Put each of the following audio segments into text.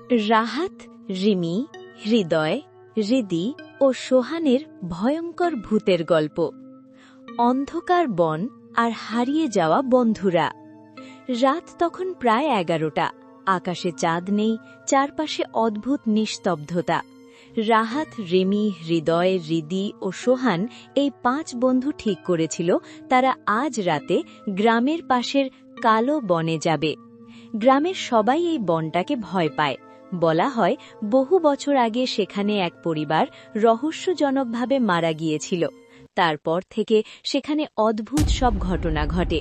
রাহাত, রিমি, হৃদয়, হৃদি ও সোহানের ভয়ঙ্কর ভূতের গল্প। অন্ধকার বন আর হারিয়ে যাওয়া বন্ধুরা। রাত তখন প্রায় 11টা। আকাশে চাঁদ নেই, চারপাশে অদ্ভুত নিস্তব্ধতা। রাহাত, রিমি, হৃদয়, হৃদি ও সোহান এই 5 বন্ধু ঠিক করেছিল তারা আজ রাতে গ্রামের পাশের কালো বনে যাবে। গ্রামের সবাই এই বনটাকে ভয় পায়। বলা হয় বহু বছর আগে সেখানে এক পরিবার রহস্যজনকভাবে মারা গিয়েছিল। তারপর থেকে সেখানে অদ্ভুত সব ঘটনা ঘটে।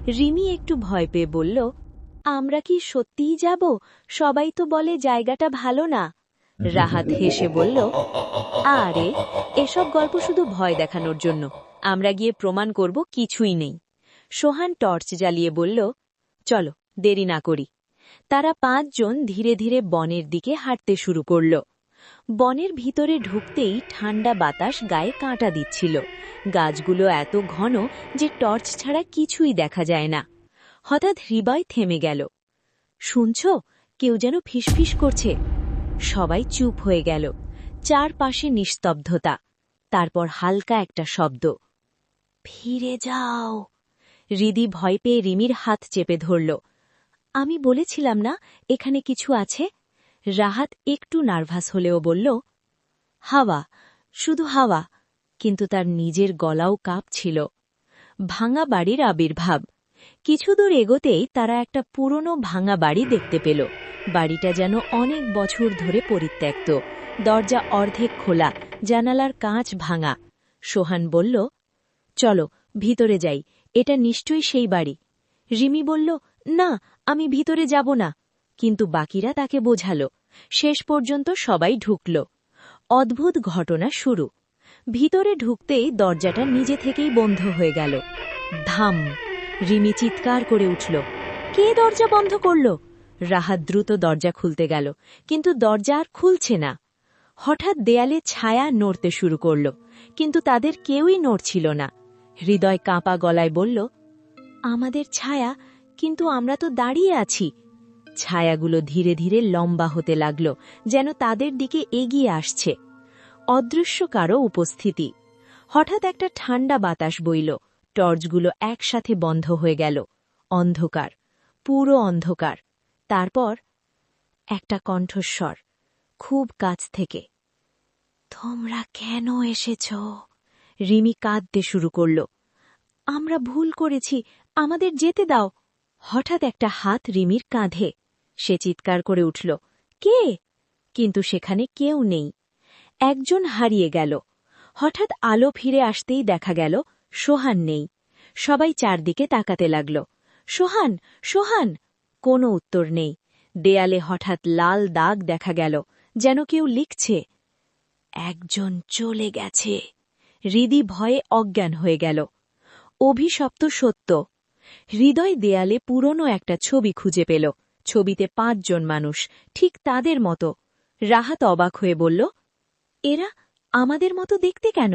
রিমি একটু ভয় পেয়ে বলল, আমরা কি সত্যিই যাব? সবাই তো বলে জায়গাটা ভালো না। রাহাত হেসে বলল, আরে এসব গল্প শুধু ভয় দেখানোর জন্য, আমরা গিয়ে প্রমাণ করব কিছুই নেই। সোহান টর্চ জ্বালিয়ে বলল, চলো দেরি না করি। তারা 5 জন ধীরে ধীরে বনের দিকে হাঁটতে শুরু করল। বনের ভিতরে ঢুকতেই ঠান্ডা বাতাস গায়ে কাঁটা দিচ্ছিল। গাছগুলো এত ঘন যে টর্চ ছাড়া কিছুই দেখা যায় না। হঠাৎ হৃদয় থেমে গেল। শুনছ, কেউ যেন ফিসফিস করছে। সবাই চুপ হয়ে গেল। চারপাশে নিস্তব্ধতা। তারপর হালকা একটা শব্দ, ফিরে যাও। হৃদি ভয় পেয়ে রিমির হাত চেপে ধরল। আমি বলেছিলাম না এখানে কিছু আছে। রাহাত একটু নার্ভাস হলেও বলল, হাওয়া, শুধু হাওয়া। কিন্তু তার নিজের গলাও কাঁপছিল। ভাঙা বাড়ির আবির্ভাব। কিছু দূর এগোতেই তারা একটা পুরনো ভাঙা বাড়ি দেখতে পেল। বাড়িটা যেন অনেক বছর ধরে পরিত্যক্ত। দরজা অর্ধেক খোলা, জানালার কাঁচ ভাঙা। সোহান বলল, চলো ভিতরে যাই, এটা নিশ্চয়ই সেই বাড়ি। রিমি বলল, না, আমি ভিতরে যাব না। কিন্তু বাকিরা তাকে বোঝাল। শেষ পর্যন্ত সবাই ঢুকল। অদ্ভুত ঘটনা শুরু। ভিতরে ঢুকতেই দরজাটা নিজে থেকেই বন্ধ হয়ে গেল। ধাম! রিমি চিৎকার করে উঠল, কে দরজা বন্ধ করল? রাহাত দ্রুত দরজা খুলতে গেল, কিন্তু দরজা আর খুলছে না। হঠাৎ দেয়ালে ছায়া নড়তে শুরু করল, কিন্তু তাদের কেউই নড়ছিল না। হৃদয় কাঁপা গলায় বলল, আমাদের ছায়া, কিন্তু আমরা তো দাঁড়িয়ে আছি। ছায়াগুলো ধীরে ধীরে লম্বা হতে লাগল, যেন তাদের দিকে এগিয়ে আসছে। অদৃশ্য কারো উপস্থিতি। হঠাৎ একটা ঠান্ডা বাতাস বইল। টর্চগুলো একসাথে বন্ধ হয়ে গেল। অন্ধকার, পুরো অন্ধকার। তারপর একটা কণ্ঠস্বর, খুব কাছ থেকে, তোমরা কেন এসেছ? রিমি কাঁদতে শুরু করল, আমরা ভুল করেছি, আমাদের যেতে দাও। হঠাৎ একটা হাত রিমির কাঁধে। সে চিৎকার করে উঠল, কে? কিন্তু সেখানে কেউ নেই। একজন হারিয়ে গেল। হঠাৎ আলো ফিরে আসতেই দেখা গেল সোহান নেই। সবাই চারদিকে তাকাতে লাগল। সোহান, সোহান! কোনো উত্তর নেই। দেয়ালে হঠাৎ লাল দাগ দেখা গেল, যেন কেউ লিখছে, একজন চলে গেছে। হৃদি ভয়ে অজ্ঞান হয়ে গেল। অভিশপ্ত সত্য। হৃদয় দেয়ালে পুরনো একটা ছবি খুঁজে পেল। ছবিতে 5 জন মানুষ, ঠিক তাদের মতো। রাহাত অবাক হয়ে বলল, এরা আমাদের মতো দেখতে কেন?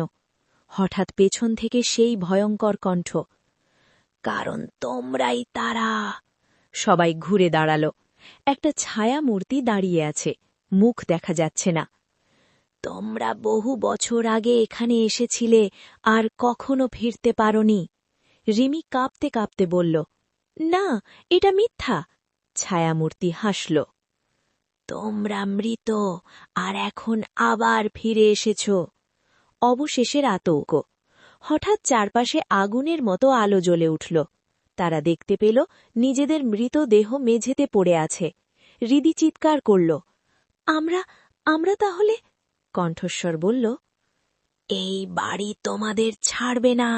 হঠাৎ পেছন থেকে সেই ভয়ঙ্কর কণ্ঠ, কারণ তোমরাই তারা। সবাই ঘুরে দাঁড়াল। একটা ছায়া মূর্তি দাঁড়িয়ে আছে, মুখ দেখা যাচ্ছে না। তোমরা বহু বছর আগে এখানে এসেছিলে আর কখনো ফিরতে পারোনি। রিমি কাঁপতে কাঁপতে বলল, না, এটা মিথ্যা। ছায়ামূর্তি হাসল, তোমরা মৃত আর এখন আবার ফিরে এসেছ। অবশেষের আতঙ্ক। হঠাৎ চারপাশে আগুনের মতো আলো জ্বলে উঠল। তারা দেখতে পেল নিজেদের মৃতদেহ মেঝেতে পড়ে আছে। হৃদি চিৎকার করল, আমরা আমরা তাহলে? কণ্ঠস্বর বলল, এই বাড়ি তোমাদের ছাড়বে না।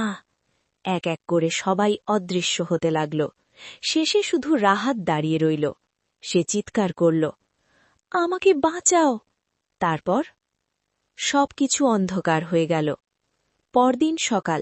এক এক করে সবাই অদৃশ্য হতে লাগল। শেষে শুধু রাহাত দাঁড়িয়ে রইল। সে চিৎকার করল, আমাকে বাঁচাও। তারপর সবকিছু অন্ধকার হয়ে গেল। পরদিন সকাল।